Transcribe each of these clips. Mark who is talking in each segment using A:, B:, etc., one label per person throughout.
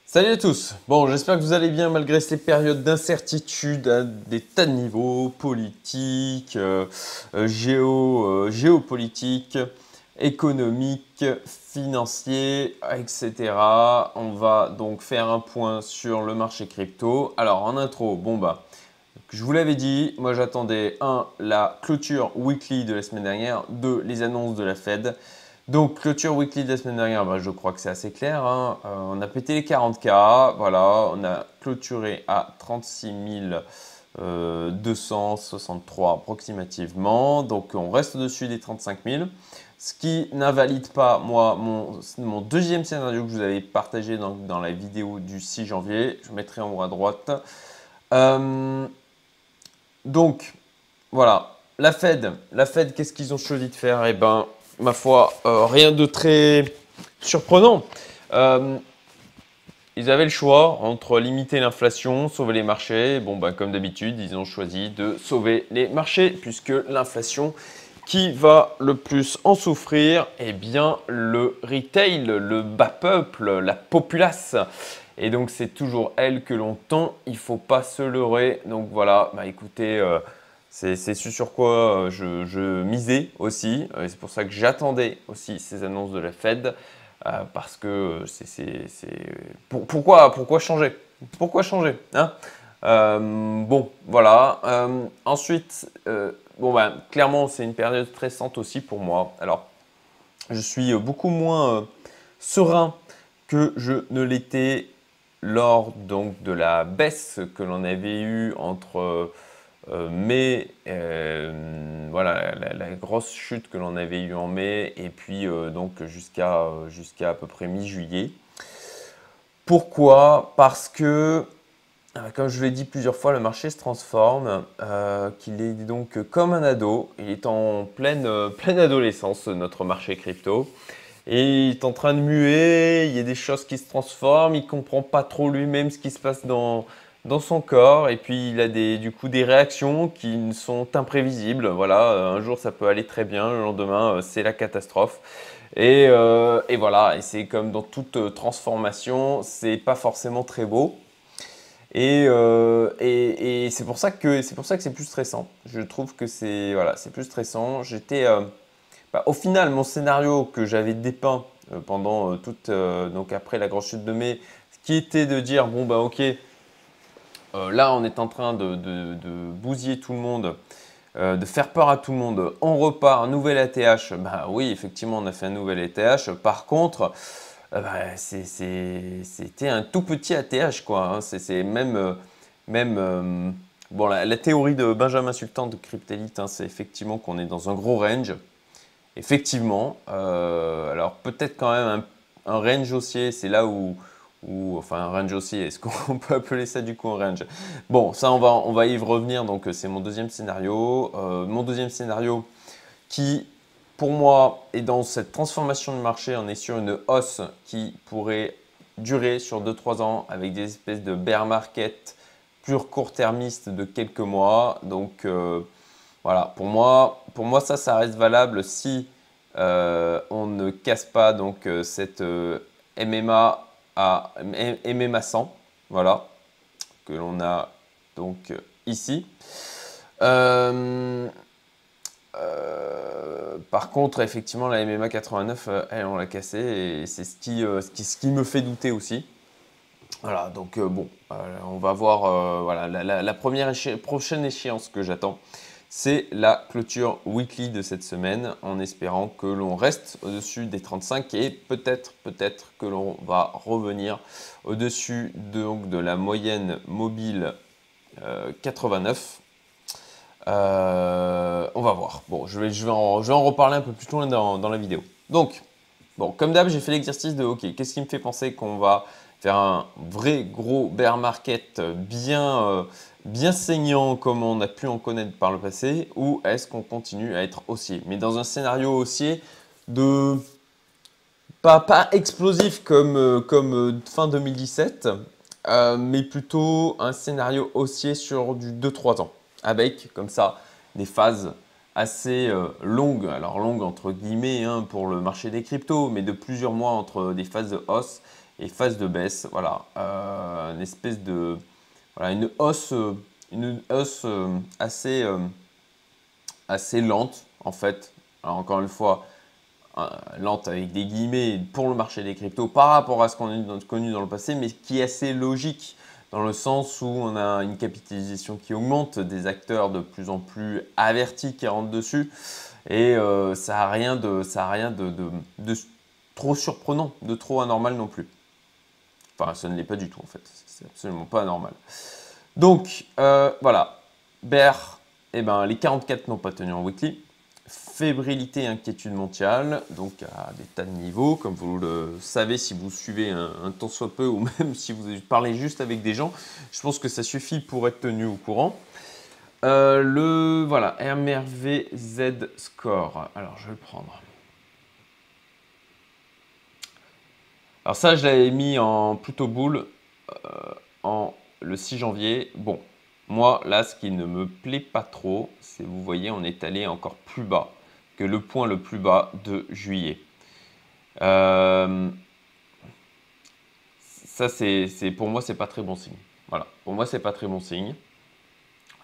A: Salut à tous. Bon, j'espère que vous allez bien malgré ces périodes d'incertitude à des tas de niveaux, politiques, géopolitiques, économiques, financiers, etc. On va donc faire un point sur le marché crypto. Alors, en intro, bon bah, je vous l'avais dit, moi j'attendais la clôture weekly de la semaine dernière, 2, les annonces de la Fed. Donc, clôture weekly de la semaine dernière, bah, je crois que c'est assez clair, hein. On a pété les 40K, voilà, on a clôturé à 36 263 approximativement. Donc, on reste au-dessus des 35 000. Ce qui n'invalide pas, moi, mon deuxième scénario que je vous avais partagé dans la vidéo du 6 janvier. Je mettrai en haut à droite. Euh, donc, voilà, la Fed, qu'est-ce qu'ils ont choisi de faire? Eh ben, ma foi, rien de très surprenant. Euh, Ils avaient le choix entre limiter l'inflation, sauver les marchés. Bon, ben, comme d'habitude, ils ont choisi de sauver les marchés puisque l'inflation qui va le plus en souffrir, eh bien, le retail, le bas peuple, la populace. Et donc, c'est toujours elle que l'on tend. Il ne faut pas se leurrer. Donc, voilà, bah, écoutez, c'est ce sur quoi je misais aussi. Et c'est pour ça que j'attendais aussi ces annonces de la Fed. Parce que pourquoi changer? Pourquoi changer, hein? Bon, voilà. Ensuite, bon, ben, clairement, c'est une période stressante aussi pour moi. Alors, je suis beaucoup moins serein que je ne l'étais lors donc de la baisse que l'on avait eue entre mai, voilà, la grosse chute que l'on avait eue en mai, et puis donc jusqu'à à peu près mi-juillet. Pourquoi? Parce que, comme je l'ai dit plusieurs fois, le marché se transforme, qu'il est donc comme un ado. Il est en pleine adolescence, notre marché crypto. Et il est en train de muer, il y a des choses qui se transforment, il ne comprend pas trop lui-même ce qui se passe dans son corps. Et puis il a du coup des réactions qui sont imprévisibles. Voilà, un jour ça peut aller très bien, le lendemain c'est la catastrophe. Et voilà, et c'est comme dans toute transformation, c'est pas forcément très beau. Et c'est pour ça que c'est plus stressant. Je trouve que c'est plus stressant. Au final, mon scénario que j'avais dépeint pendant donc après la grosse chute de mai, ce qui était de dire bon bah ok, là on est en train de bousiller tout le monde, de faire peur à tout le monde. On repart, un nouvel ATH. Bah oui, effectivement, on a fait un nouvel ATH. Par contre, bah, c'était un tout petit ATH, quoi, hein. C'est même bon, la théorie de Benjamin Sultan de Cryptelite, hein, c'est effectivement qu'on est dans un gros range. Effectivement, alors peut-être quand même un range haussier, c'est là enfin un range haussier, est-ce qu'on peut appeler ça du coup un range? Bon, ça on va y revenir, donc c'est mon deuxième scénario. Mon deuxième scénario qui, pour moi, est dans cette transformation de marché, on est sur une hausse qui pourrait durer sur 2-3 ans avec des espèces de bear market pur court-termiste de quelques mois. Donc, voilà, pour moi ça reste valable si on ne casse pas donc cette MMA MMA 100, voilà, que l'on a donc ici. Euh, Par contre, effectivement, la MMA 89, elle, on l'a cassée et c'est ce qui me fait douter aussi. Voilà, donc bon, on va voir. Voilà, la prochaine échéance que j'attends, c'est la clôture weekly de cette semaine, en espérant que l'on reste au-dessus des 35 et peut-être que l'on va revenir au-dessus de la moyenne mobile 89. On va voir. Bon, je vais en reparler un peu plus loin dans la vidéo. Donc, bon, comme d'hab, j'ai fait l'exercice de OK, qu'est-ce qui me fait penser qu'on va faire un vrai gros bear market bien saignant comme on a pu en connaître par le passé, ou est-ce qu'on continue à être haussier? Mais dans un scénario haussier de pas explosif comme fin 2017, mais plutôt un scénario haussier sur du 2-3 ans, avec comme ça des phases assez longues, alors longues entre guillemets hein, pour le marché des cryptos, mais de plusieurs mois entre des phases de hausse et phase de baisse. Voilà, une espèce de, voilà, une hausse assez lente en fait. Alors encore une fois, lente avec des guillemets pour le marché des cryptos par rapport à ce qu'on a connu dans le passé, mais qui est assez logique dans le sens où on a une capitalisation qui augmente, des acteurs de plus en plus avertis qui rentrent dessus, et ça n'a rien de trop surprenant, de trop anormal non plus. Enfin, ça ne l'est pas du tout en fait, c'est absolument pas anormal. Donc voilà, bear, eh ben, les 44 n'ont pas tenu en weekly. Fébrilité et inquiétude mondiale, donc à des tas de niveaux, comme vous le savez si vous suivez un tant soit peu, ou même si vous parlez juste avec des gens, je pense que ça suffit pour être tenu au courant. Voilà, MRVZ Score, alors je vais le prendre. Alors ça, je l'avais mis en plutôt boule le 6 janvier. Bon, moi, là, ce qui ne me plaît pas trop, c'est, vous voyez, on est allé encore plus bas que le point le plus bas de juillet. Ça, pour moi, c'est pas très bon signe. Voilà, pour moi, c'est pas très bon signe.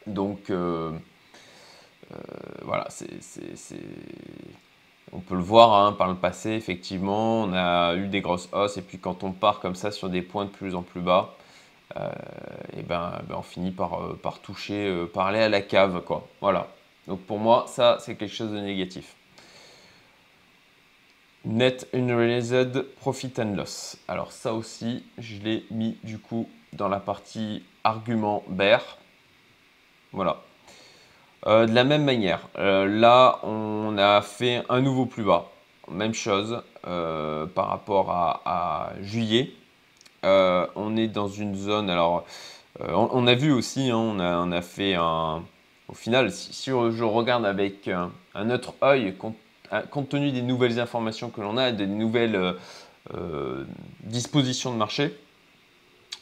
A: Donc, voilà, on peut le voir hein, par le passé, effectivement, on a eu des grosses hausses, et puis quand on part comme ça sur des points de plus en plus bas, et ben, on finit par toucher, par aller à la cave, quoi. Voilà. Donc pour moi, ça, c'est quelque chose de négatif. Net Unrealized Profit and Loss. Alors ça aussi, je l'ai mis du coup dans la partie argument bear. Voilà. De la même manière, là, on a fait un nouveau plus bas. Même chose par rapport à juillet. On est dans une zone, alors on a vu aussi, hein, on a fait un... Au final, si je regarde avec un autre œil, compte tenu des nouvelles informations que l'on a, des nouvelles dispositions de marché,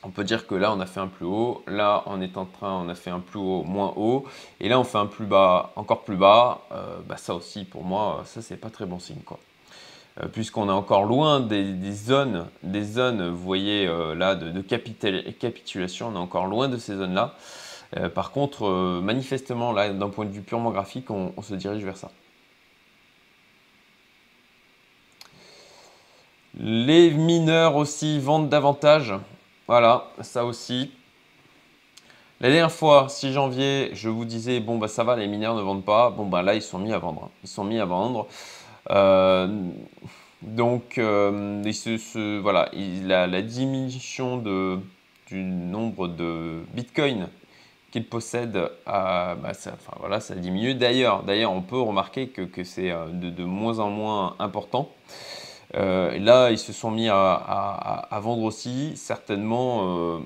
A: on peut dire que là, on a fait un plus haut, là, on a fait un plus haut moins haut, et là, on fait un plus bas, encore plus bas. Ça aussi, pour moi, ça, c'est pas très bon signe, quoi. Puisqu'on est encore loin des zones, vous voyez là, de capitulation, on est encore loin de ces zones-là. Par contre, manifestement, là, d'un point de vue purement graphique, on se dirige vers ça. Les mineurs aussi vendent davantage. Voilà, ça aussi. La dernière fois, 6 janvier, je vous disais, bon, bah ça va, les mineurs ne vendent pas. Bon, bah là, ils sont mis à vendre. Ils sont mis à vendre. Donc, voilà, la diminution du nombre de bitcoins qu'il possède, enfin, voilà, ça diminue. D'ailleurs, on peut remarquer que c'est de moins en moins important. Là, ils se sont mis à vendre aussi, certainement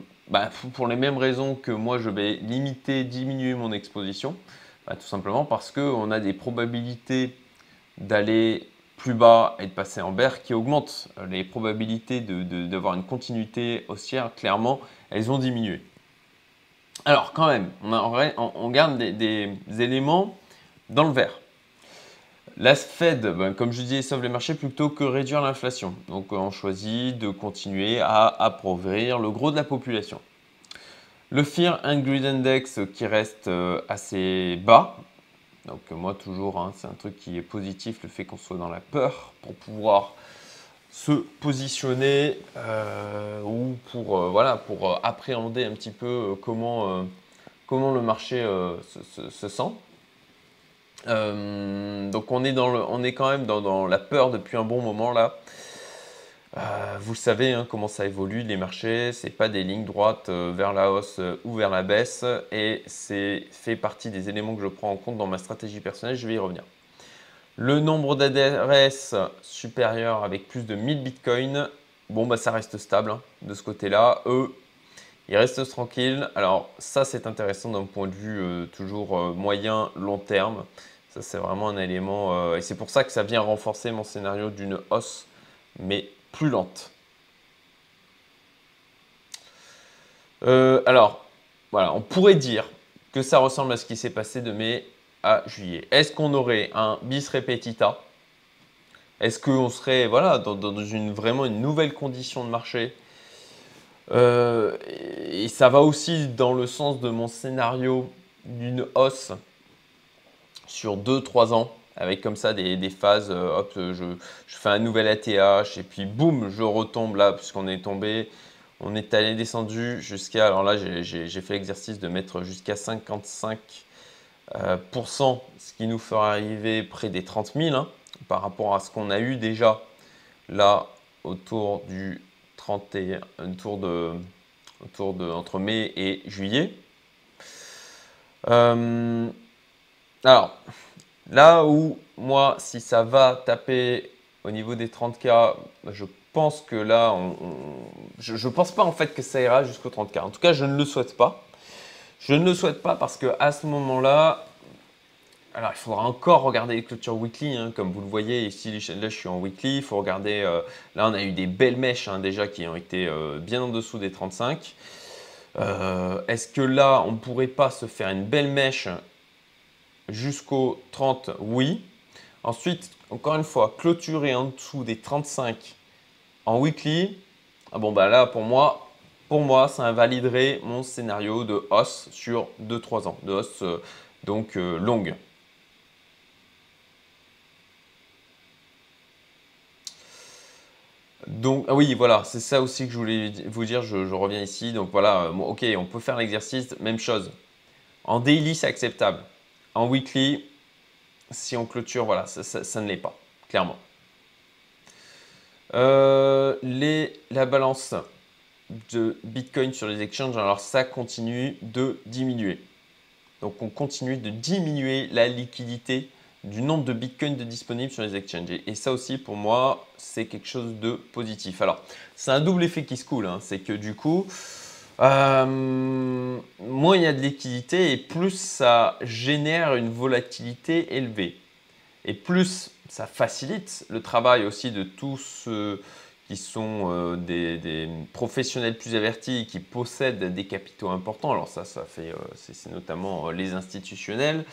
A: pour les mêmes raisons que moi, je vais diminuer mon exposition. Tout simplement parce qu'on a des probabilités d'aller plus bas et de passer en bear qui augmentent. Les probabilités d'avoir une continuité haussière, clairement, elles ont diminué. Alors quand même, on garde des éléments dans le vert. La Fed, comme je disais, sauve les marchés plutôt que réduire l'inflation. Donc on choisit de continuer à appauvrir le gros de la population. Le Fear and Greed Index qui reste assez bas. Donc moi toujours, hein, c'est un truc qui est positif, le fait qu'on soit dans la peur pour pouvoir se positionner ou pour appréhender un petit peu comment le marché se sent. Donc on est quand même dans la peur depuis un bon moment là. Vous savez hein, comment ça évolue les marchés, c'est pas des lignes droites vers la hausse ou vers la baisse, et c'est fait partie des éléments que je prends en compte dans ma stratégie personnelle, je vais y revenir. Le nombre d'adresses supérieur avec plus de 1000 bitcoins, bon ça reste stable hein, de ce côté-là. Eux, ils restent tranquilles. Alors ça c'est intéressant d'un point de vue toujours moyen, long terme. Ça c'est vraiment un élément et c'est pour ça que ça vient renforcer mon scénario d'une hausse, mais plus lente. Alors, voilà, on pourrait dire que ça ressemble à ce qui s'est passé de mai à juillet. Est-ce qu'on aurait un bis repetita Est-ce qu'on serait voilà, dans vraiment une nouvelle condition de marché? Et ça va aussi dans le sens de mon scénario d'une hausse sur 2 3 ans, avec comme ça des phases, hop, je fais un nouvel ATH et puis boum, je retombe là, puisqu'on est tombé, on est allé descendu jusqu'à, alors là j'ai fait l'exercice de mettre jusqu'à 55 ce qui nous fera arriver près des 30 000 hein, par rapport à ce qu'on a eu déjà là autour du 31, autour de entre mai et juillet. Alors, là où moi, si ça va taper au niveau des 30K, je pense que là, je pense pas en fait que ça ira jusqu'au 30K. En tout cas, je ne le souhaite pas. Je ne le souhaite pas parce que à ce moment-là, alors il faudra encore regarder les clôtures weekly, hein, comme vous le voyez ici. Là, je suis en weekly. Il faut regarder. Là, on a eu des belles mèches hein, déjà qui ont été bien en dessous des 35. Est-ce que là, on ne pourrait pas se faire une belle mèche jusqu'au 30? Oui. Ensuite, encore une fois, clôturer en dessous des 35 en weekly. Ah bon, bah là, pour moi, ça invaliderait mon scénario de hausse sur 2 3 ans, de hausse donc longue. Donc, ah oui, voilà, c'est ça aussi que je voulais vous dire. Je reviens ici. Donc voilà, ok, on peut faire l'exercice, même chose. En daily, c'est acceptable. En weekly, si on clôture, voilà, ça ne l'est pas, clairement. La balance de Bitcoin sur les exchanges, alors ça continue de diminuer. Donc on continue de diminuer la liquidité du nombre de Bitcoin disponibles sur les exchanges. Et ça aussi, pour moi, c'est quelque chose de positif. Alors, c'est un double effet qui se coule. Hein. C'est que du coup, moins il y a de liquidité et plus ça génère une volatilité élevée. Et plus ça facilite le travail aussi de tous ceux qui sont des professionnels plus avertis qui possèdent des capitaux importants. Alors ça fait, c'est notamment les institutionnels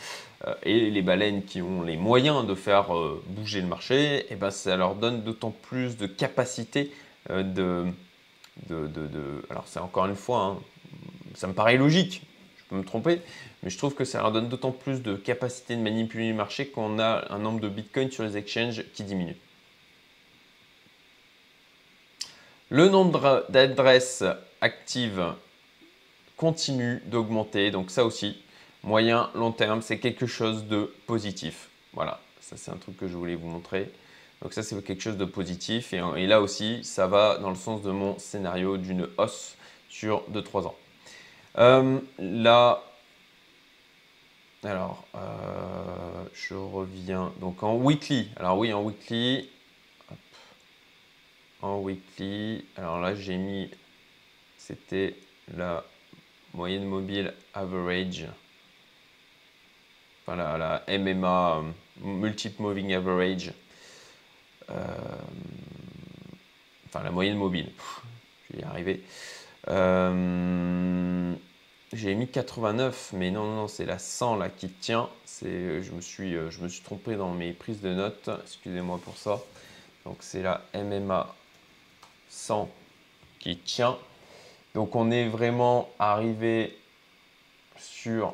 A: et les baleines qui ont les moyens de faire bouger le marché. Et ben ça leur donne d'autant plus de capacité de, alors c'est encore une fois, hein, ça me paraît logique, je peux me tromper, mais je trouve que ça leur donne d'autant plus de capacité de manipuler le marché qu'on a un nombre de bitcoins sur les exchanges qui diminue. Le nombre d'adresses actives continue d'augmenter, donc ça aussi, moyen, long terme, c'est quelque chose de positif. Voilà, ça c'est un truc que je voulais vous montrer. Donc ça c'est quelque chose de positif et là aussi, ça va dans le sens de mon scénario d'une hausse sur 2 3 ans. Là, alors, je reviens donc en weekly. Alors oui, en weekly. Hop. En weekly. Alors là, j'ai mis, c'était la moyenne mobile average. Enfin, la MMA, Multiple Moving Average. Enfin, la moyenne mobile. Je vais y arriver. J'ai mis 89, mais non, c'est la 100 là qui tient. Je me suis trompé dans mes prises de notes. Excusez-moi pour ça. Donc c'est la MMA 100 qui tient. Donc on est vraiment arrivé sur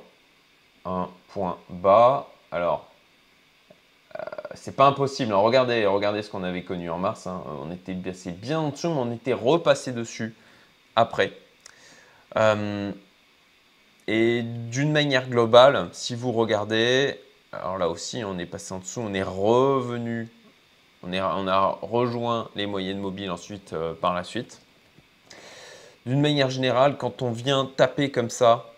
A: un point bas. Alors, c'est pas impossible. Alors, regardez ce qu'on avait connu en mars. Hein. On était bien en dessous, mais on était repassé dessus après. Et d'une manière globale, si vous regardez, alors là aussi, on est passé en dessous, on est revenu, on a rejoint les moyennes mobiles ensuite par la suite. D'une manière générale, quand on vient taper comme ça,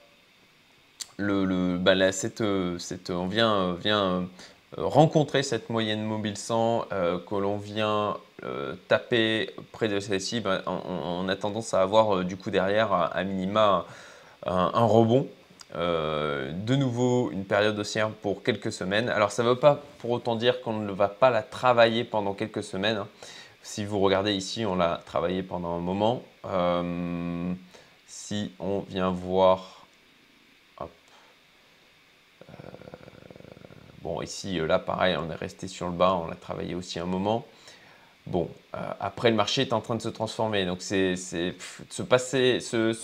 A: on vient rencontrer cette moyenne mobile 100, que l'on vient taper près de celle-ci, on a tendance à avoir du coup derrière à minima un rebond. De nouveau une période haussière pour quelques semaines. Alors ça ne veut pas pour autant dire qu'on ne va pas la travailler pendant quelques semaines. Hein. Si vous regardez ici, on l'a travaillé pendant un moment. Si on vient voir, hop, Bon, ici, là, pareil, on est resté sur le bas, on l'a travaillé aussi un moment. Bon, après, le marché est en train de se transformer. Donc, se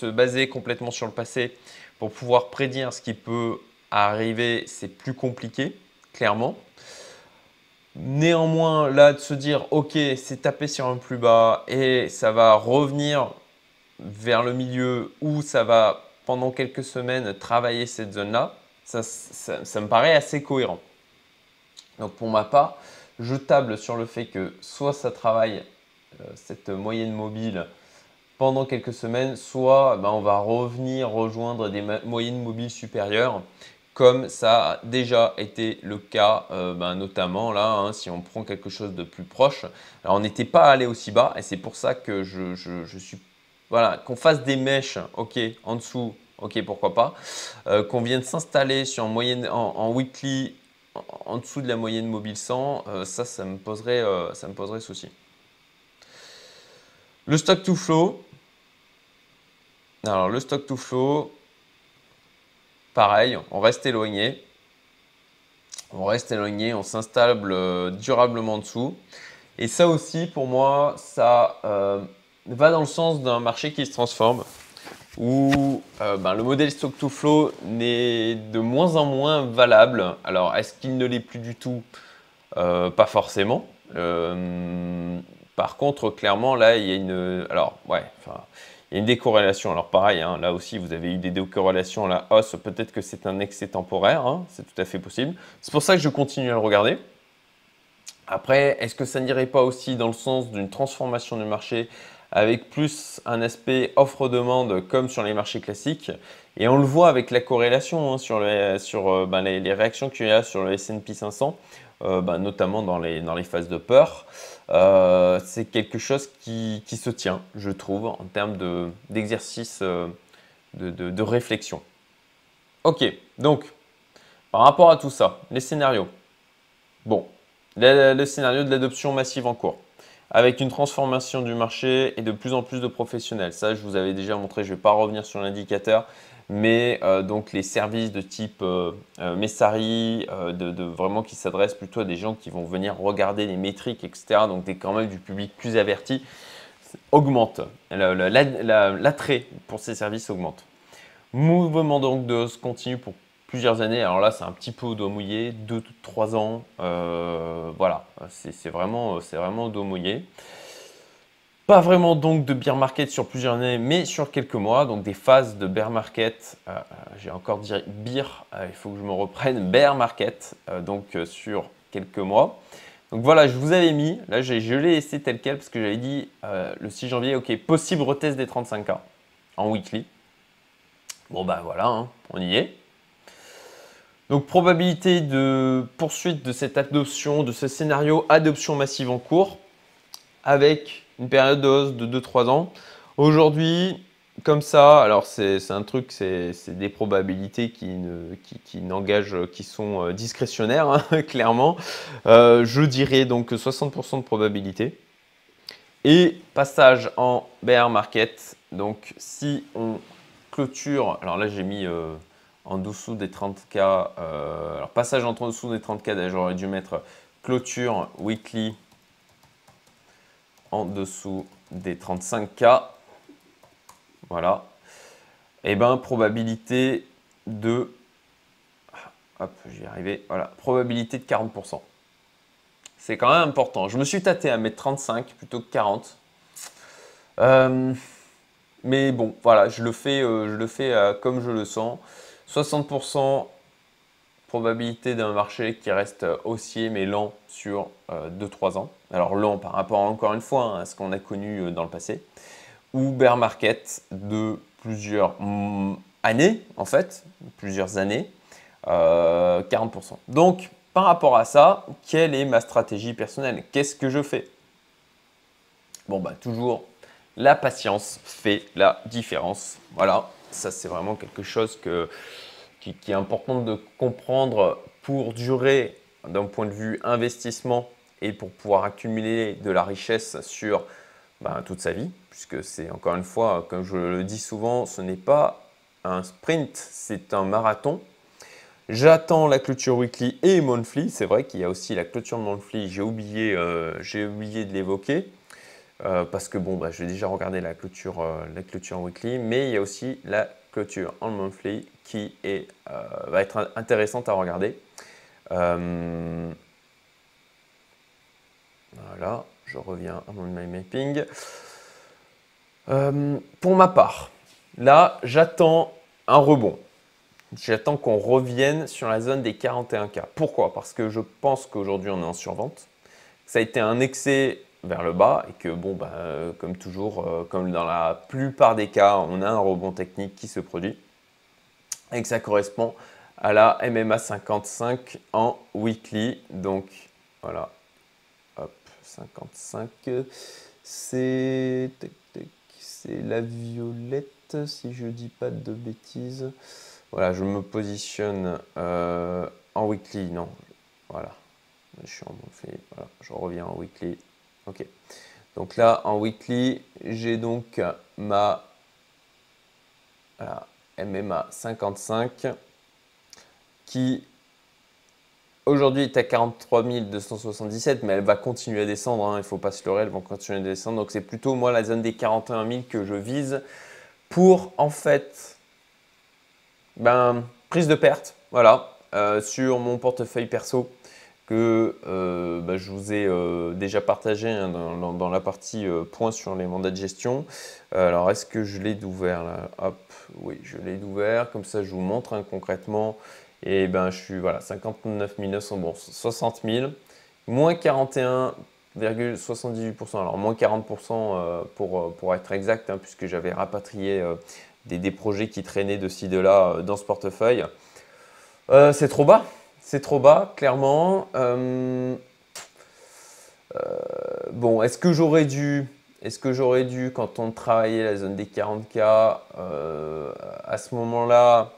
A: baser complètement sur le passé pour pouvoir prédire ce qui peut arriver, c'est plus compliqué, clairement. Néanmoins, là, de se dire, OK, c'est tapé sur un plus bas et ça va revenir vers le milieu où ça va, pendant quelques semaines, travailler cette zone-là, ça me paraît assez cohérent. Donc, pour ma part, je table sur le fait que soit ça travaille cette moyenne mobile pendant quelques semaines, soit on va revenir rejoindre des moyennes mobiles supérieures, comme ça a déjà été le cas, notamment là, hein, si on prend quelque chose de plus proche. Alors, on n'était pas allé aussi bas, et c'est pour ça que je suis… Voilà, qu'on fasse des mèches, ok, en dessous, ok, pourquoi pas. Qu'on vienne s'installer sur en weekly, en dessous de la moyenne mobile 100, ça me poserait souci. Le stock to flow. Alors, le stock to flow, pareil, on reste éloigné. On s'installe durablement en dessous. Et ça aussi, pour moi, ça va dans le sens d'un marché qui se transforme, où le modèle stock to flow n'est de moins en moins valable. Alors, est-ce qu'il ne l'est plus du tout? Pas forcément. Par contre, clairement, là, il y a une… Alors, ouais, enfin… Il y a une décorrélation. Alors pareil, hein, là aussi, vous avez eu des décorrélations à la hausse. Peut-être que c'est un excès temporaire, hein, c'est tout à fait possible. C'est pour ça que je continue à le regarder. Après, est-ce que ça n'irait pas aussi dans le sens d'une transformation du marché avec plus un aspect offre-demande comme sur les marchés classiques? Et on le voit avec la corrélation hein, sur les réactions qu'il y a sur le S&P 500, notamment dans les phases de peur. C'est quelque chose qui se tient, je trouve, en termes d'exercice de réflexion. Ok, donc, par rapport à tout ça, les scénarios. Bon, le scénario de l'adoption massive en cours, avec une transformation du marché et de plus en plus de professionnels. Ça, je vous avais déjà montré, je ne vais pas revenir sur l'indicateur, mais donc les services de type Messari, vraiment qui s'adressent plutôt à des gens qui vont venir regarder les métriques, etc. Donc quand même du public plus averti, augmente. L'attrait pour ces services augmente. Mouvement donc de hausse continue pour plusieurs années. Alors là, c'est un petit peu au doigt mouillé, 2-3 ans. Voilà, c'est vraiment au doigt mouillé. Pas vraiment donc de bear market sur plusieurs années, mais sur quelques mois. Donc des phases de bear market. J'ai encore dit bear, il faut que je me reprenne. Bear market, sur quelques mois. Donc voilà, je vous avais mis, là je l'ai laissé tel quel parce que j'avais dit le 6 janvier, ok, possible retest des 35K en weekly. Bon ben voilà, hein, on y est. Donc probabilité de poursuite de cette adoption, de ce scénario adoption massive en cours, avec une période de hausse de 2-3 ans. Aujourd'hui, comme ça, alors c'est un truc, c'est des probabilités qui sont discrétionnaires, hein, clairement. Je dirais donc 60% de probabilité. Et passage en bear market. Donc si on clôture, alors là j'ai mis en dessous des 30K, alors passage en dessous des 30K, j'aurais dû mettre clôture weekly en dessous des 35K. Voilà. Et bien probabilité de, hop, j'y vais arriver, voilà, probabilité de 40%. C'est quand même important. Je me suis tâté à mettre 35 plutôt que 40. Mais bon, voilà, je le fais comme je le sens. 60% probabilité d'un marché qui reste haussier mais lent sur 2-3 ans. Alors lent par rapport encore une fois hein, à ce qu'on a connu dans le passé. Ou bear market de plusieurs années en fait, plusieurs années, 40%. Donc par rapport à ça, quelle est ma stratégie personnelle? Qu'est-ce que je fais? Bon toujours la patience fait la différence. Voilà, ça c'est vraiment quelque chose qui est important de comprendre pour durer d'un point de vue investissement et pour pouvoir accumuler de la richesse sur toute sa vie, puisque c'est encore une fois, comme je le dis souvent, ce n'est pas un sprint, c'est un marathon. J'attends la clôture weekly et monthly. C'est vrai qu'il y a aussi la clôture monthly. J'ai oublié de l'évoquer parce que bon, bah, j'ai déjà regardé la clôture weekly, mais il y a aussi la clôture en monthly qui va être intéressante à regarder. Voilà, je reviens à mon mind mapping. Pour ma part, là, j'attends un rebond. J'attends qu'on revienne sur la zone des 41K. Pourquoi? Parce que je pense qu'aujourd'hui, on est en survente. Ça a été un excès vers le bas et que, bon, bah, comme toujours, comme dans la plupart des cas, on a un rebond technique qui se produit et que ça correspond à la MMA 55 en weekly. Donc, voilà, hop, 55, c'est la violette, si je ne dis pas de bêtises. Voilà, je me positionne en weekly, non, voilà, je suis en monthly, voilà, je reviens en weekly, ok. Donc là, en weekly, j'ai donc ma MMA 55 qui aujourd'hui est à 43 277, mais elle va continuer à descendre, hein, il ne faut pas se leurrer, elle va continuer à descendre. Donc c'est plutôt moi la zone des 41 000 que je vise pour en fait prise de perte, voilà, sur mon portefeuille perso que je vous ai déjà partagé hein, dans la partie points sur les mandats de gestion. Alors, est-ce que je l'ai d'ouvert là? Hop, oui, je l'ai d'ouvert. Comme ça, je vous montre hein, concrètement. Et je suis voilà, 59 900, bon, 60 000, moins 41,78%. Alors, moins 40% pour être exact, hein, puisque j'avais rapatrié des projets qui traînaient de ci, de là dans ce portefeuille. C'est trop bas. C'est trop bas, clairement. Bon, est-ce que j'aurais dû, quand on travaillait la zone des 40K, à ce moment-là,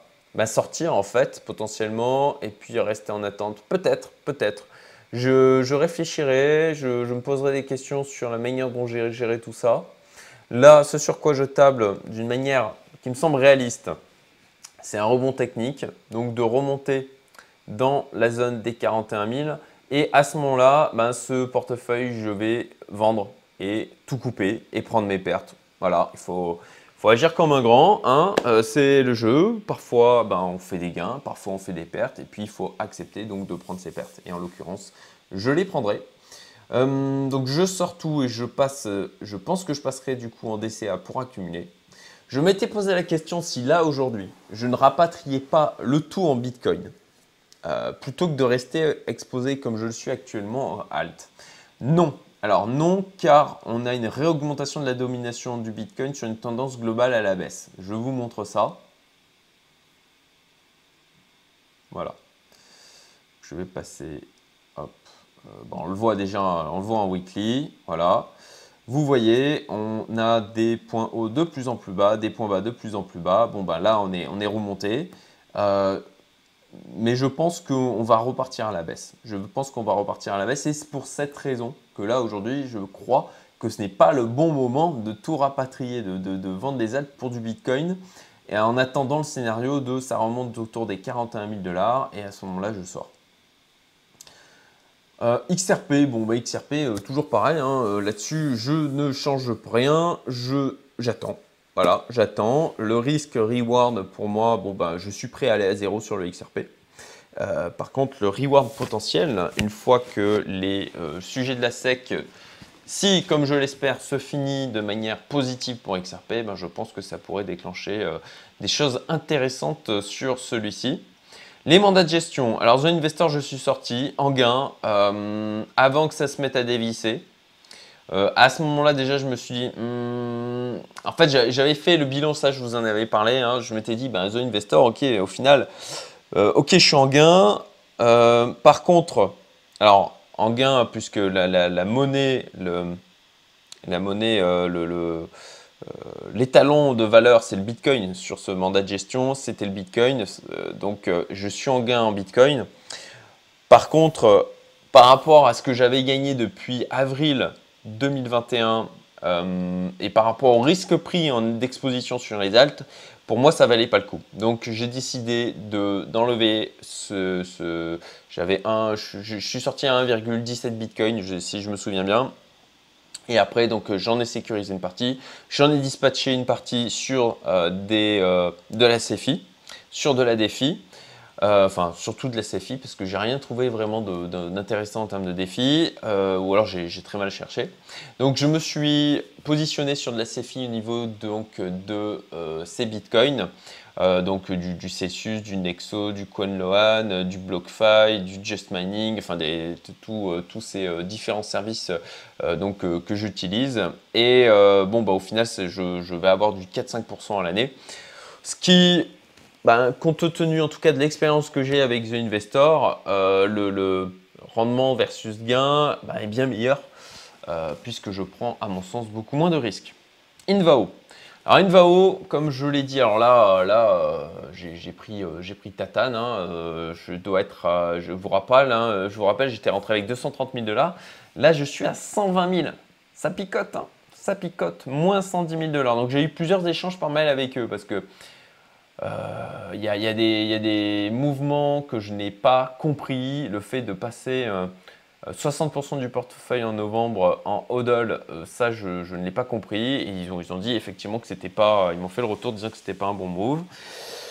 A: sortir en fait, potentiellement, et puis rester en attente? Peut-être, peut-être. Je réfléchirai, je me poserai des questions sur la manière dont j'ai géré tout ça. Là, ce sur quoi je table d'une manière qui me semble réaliste, c'est un rebond technique, donc de remonter dans la zone des 41 000. Et à ce moment-là, ce portefeuille, je vais vendre et tout couper et prendre mes pertes. Voilà, il faut agir comme un grand. Hein. C'est le jeu. Parfois, on fait des gains, parfois on fait des pertes. Et puis, il faut accepter donc de prendre ses pertes. Et en l'occurrence, je les prendrai. Donc, je sors tout et je pense que je passerai du coup en DCA pour accumuler. Je m'étais posé la question si là, aujourd'hui, je ne rapatriais pas le tout en Bitcoin. Plutôt que de rester exposé comme je le suis actuellement à alt. Non. Alors non, car on a une réaugmentation de la domination du Bitcoin sur une tendance globale à la baisse. Je vous montre ça. Voilà. Je vais passer. Hop. On le voit déjà, on le voit en weekly. Voilà. Vous voyez, on a des points hauts de plus en plus bas, des points bas de plus en plus bas. Bon, là, on est remonté. Mais je pense qu'on va repartir à la baisse. Je pense qu'on va repartir à la baisse et c'est pour cette raison que là, aujourd'hui, je crois que ce n'est pas le bon moment de tout rapatrier, de vendre des alts pour du Bitcoin. Et en attendant le scénario de ça remonte autour des 41 000 $, et à ce moment-là, je sors. XRP, XRP, toujours pareil, hein, là-dessus, je ne change rien, j'attends. Voilà, j'attends. Le risque reward pour moi, je suis prêt à aller à zéro sur le XRP. Par contre, le reward potentiel, une fois que les sujets de la SEC, si, comme je l'espère, se finit de manière positive pour XRP, je pense que ça pourrait déclencher des choses intéressantes sur celui-ci. Les mandats de gestion. Alors, The Investor, je suis sorti en gain avant que ça se mette à dévisser. À ce moment-là, déjà, je me suis dit, en fait, j'avais fait le bilan, ça, je vous en avais parlé. Hein, je m'étais dit, The Investor, ok, au final, ok, je suis en gain. Par contre, alors, en gain, puisque la monnaie, l'étalon de valeur, c'est le Bitcoin sur ce mandat de gestion, c'était le Bitcoin. Donc, je suis en gain en Bitcoin. Par contre, par rapport à ce que j'avais gagné depuis avril 2021 Et par rapport au risque pris d'exposition sur les altes, pour moi, ça valait pas le coup. Donc, j'ai décidé d'enlever je suis sorti à 1,17 Bitcoin, si je me souviens bien. Et après, donc, j'en ai sécurisé une partie. J'en ai dispatché une partie sur de la CFI, sur de la DeFi. Enfin, surtout de la CFI, parce que j'ai rien trouvé vraiment d'intéressant en termes de défi, ou alors j'ai très mal cherché. Donc, je me suis positionné sur de la CFI au niveau donc, de ces bitcoins, donc du Celsius, du Nexo, du Coinloan, du BlockFi, du Just Mining, enfin tous ces différents services que j'utilise. Et bon, bah, au final, je vais avoir du 4-5% à l'année, ce qui ben, compte tenu en tout cas de l'expérience que j'ai avec The Investor, le rendement versus gain ben, est bien meilleur puisque je prends à mon sens beaucoup moins de risques. Invao. Alors Invao, comme je l'ai dit, alors j'ai pris tatane. Hein, je vous rappelle, j'étais rentré avec 230 000 $. Là, je suis à 120 000. Ça picote, hein, ça picote, moins 110 000 $. Donc j'ai eu plusieurs échanges par mail avec eux parce que il y a des mouvements que je n'ai pas compris. Le fait de passer 60% du portefeuille en novembre en hodl, ça je ne l'ai pas compris. Et ils ont dit effectivement que c'était pas. Ils m'ont fait le retour disant que c'était pas un bon move.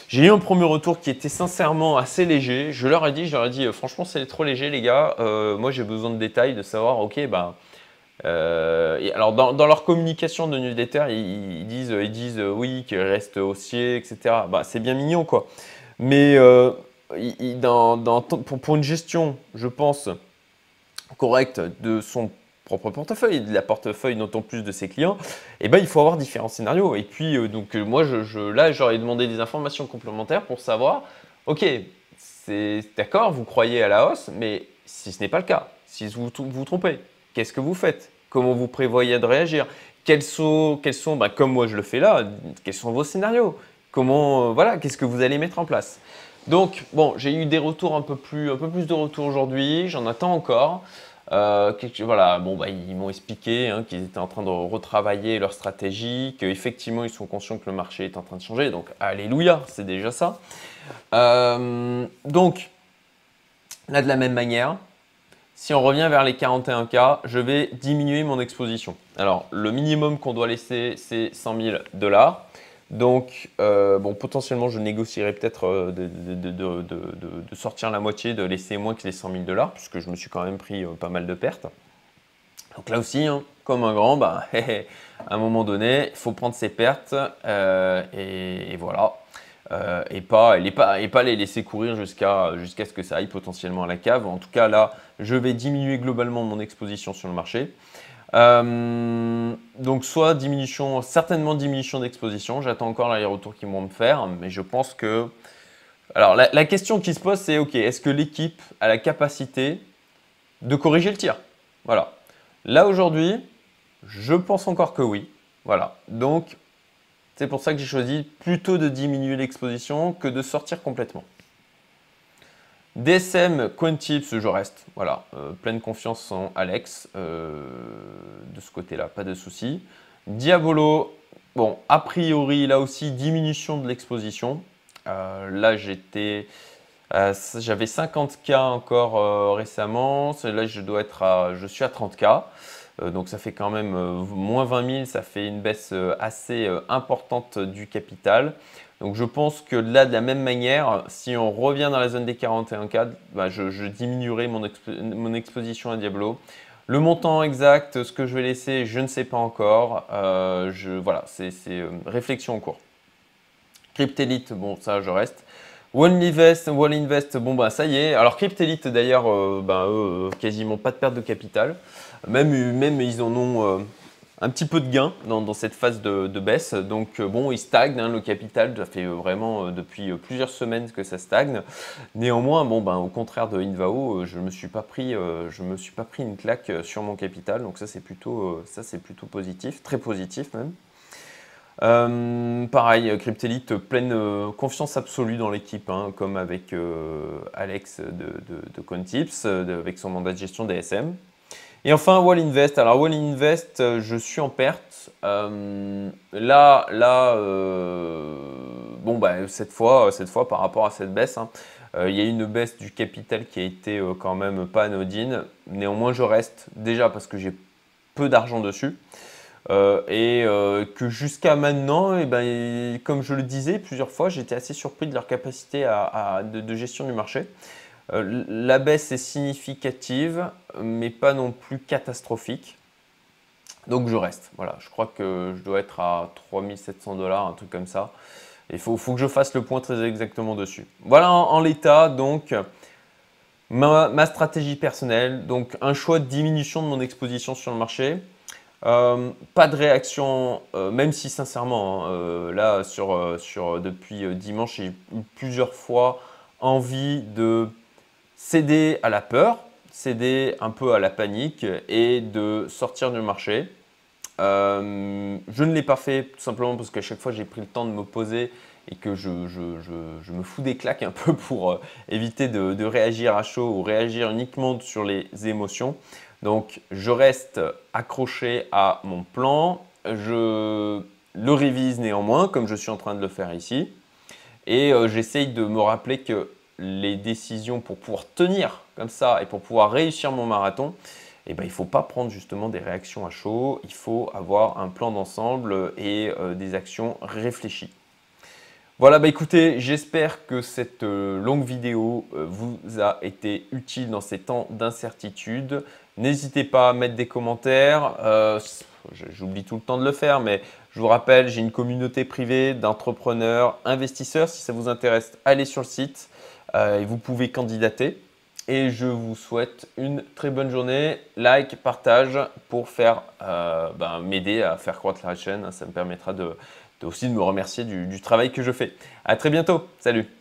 A: J'ai eu un premier retour qui était sincèrement assez léger. Je leur ai dit franchement c'est trop léger les gars. Moi j'ai besoin de détails, de savoir ok ben. Et alors dans leur communication de newsletter, ils disent oui qu'il reste haussier, etc. Bah, c'est bien mignon quoi. Mais pour une gestion, je pense, correcte de son propre portefeuille et de la portefeuille d'autant plus de ses clients, eh ben, il faut avoir différents scénarios. Et puis moi, là, j'aurais demandé des informations complémentaires pour savoir, ok, c'est d'accord, vous croyez à la hausse, mais si ce n'est pas le cas, si vous vous trompez, qu'est-ce que vous faites? Comment vous prévoyez de réagir? Quels sont bah, comme moi je le fais là, quels sont vos scénarios? Comment, voilà, qu'est-ce que vous allez mettre en place? Donc, bon, j'ai eu des retours un peu plus de retours aujourd'hui, j'en attends encore. Voilà, bon, bah, ils m'ont expliqué hein, qu'ils étaient en train de retravailler leur stratégie, qu'effectivement ils sont conscients que le marché est en train de changer, donc alléluia, c'est déjà ça. Donc, là de la même manière, si on revient vers les 41K, je vais diminuer mon exposition. Alors, le minimum qu'on doit laisser, c'est 100 000 $. Donc, bon, potentiellement, je négocierai peut-être de sortir la moitié, de laisser moins que les 100 000 $, puisque je me suis quand même pris pas mal de pertes. Donc là aussi, hein, comme un grand, bah, à un moment donné, il faut prendre ses pertes et voilà. Et pas les laisser courir jusqu'à ce que ça aille potentiellement à la cave. En tout cas, là, je vais diminuer globalement mon exposition sur le marché. Donc certainement diminution d'exposition. J'attends encore les retours qu'ils vont me faire, mais je pense que… Alors la question qui se pose, c'est ok, est-ce que l'équipe a la capacité de corriger le tir? Voilà. Là aujourd'hui, je pense encore que oui. Voilà. Donc c'est pour ça que j'ai choisi plutôt de diminuer l'exposition que de sortir complètement. DSM, Cointips, je reste. Voilà, pleine confiance en Alex. De ce côté-là, pas de souci. Diabolo, bon, a priori, là aussi, diminution de l'exposition. Là, j'avais 50K encore récemment. Là, je suis à 30K. Donc ça fait quand même moins 20 000, ça fait une baisse assez importante du capital. Donc je pense que là, de la même manière, si on revient dans la zone des 41K, bah, je diminuerai mon exposition à Diablo. Le montant exact, ce que je vais laisser, je ne sais pas encore. Voilà, c'est réflexion en cours. Cryptelite, bon ça je reste. Wall Invest, bon bah ça y est. Alors Cryptelite d'ailleurs, quasiment pas de perte de capital. Même ils en ont un petit peu de gain dans cette phase de baisse. Donc bon, ils stagnent, hein, le capital, ça fait vraiment depuis plusieurs semaines que ça stagne. Néanmoins, bon au contraire de Invao, je me suis pas pris une claque sur mon capital. Donc ça c'est plutôt positif, très positif même. Pareil, Cryptelite, pleine confiance absolue dans l'équipe, hein, comme avec Alex de Cointips, avec son mandat de gestion DSM. Et enfin, Wall Invest. Alors, Wall Invest, je suis en perte. Bon, bah, cette fois, par rapport à cette baisse, hein, il y a eu une baisse du capital qui a été quand même pas anodine. Néanmoins, je reste déjà parce que j'ai peu d'argent dessus. Que jusqu'à maintenant, eh ben, comme je le disais plusieurs fois, j'étais assez surpris de leur capacité de gestion du marché. La baisse est significative, mais pas non plus catastrophique. Donc je reste. Voilà, je crois que je dois être à 3700 $, un truc comme ça. Il faut que je fasse le point très exactement dessus. Voilà en l'état, donc ma stratégie personnelle. Donc un choix de diminution de mon exposition sur le marché. Pas de réaction, même si sincèrement, hein, là depuis dimanche, j'ai eu plusieurs fois envie de céder à la peur, céder un peu à la panique et de sortir du marché. Je ne l'ai pas fait tout simplement parce qu'à chaque fois j'ai pris le temps de me poser et que je me fous des claques un peu pour éviter de réagir à chaud ou réagir uniquement sur les émotions. Donc je reste accroché à mon plan, je le révise néanmoins comme je suis en train de le faire ici et j'essaye de me rappeler que les décisions pour pouvoir tenir comme ça et pour pouvoir réussir mon marathon, eh ben, il ne faut pas prendre justement des réactions à chaud, il faut avoir un plan d'ensemble et des actions réfléchies. Voilà, bah écoutez, j'espère que cette longue vidéo vous a été utile dans ces temps d'incertitude. N'hésitez pas à mettre des commentaires. J'oublie tout le temps de le faire, mais je vous rappelle, j'ai une communauté privée d'entrepreneurs, investisseurs. Si ça vous intéresse, allez sur le site et vous pouvez candidater. Et je vous souhaite une très bonne journée. Like, partage pour m'aider à faire croître la chaîne. Ça me permettra aussi de me remercier du travail que je fais. À très bientôt. Salut!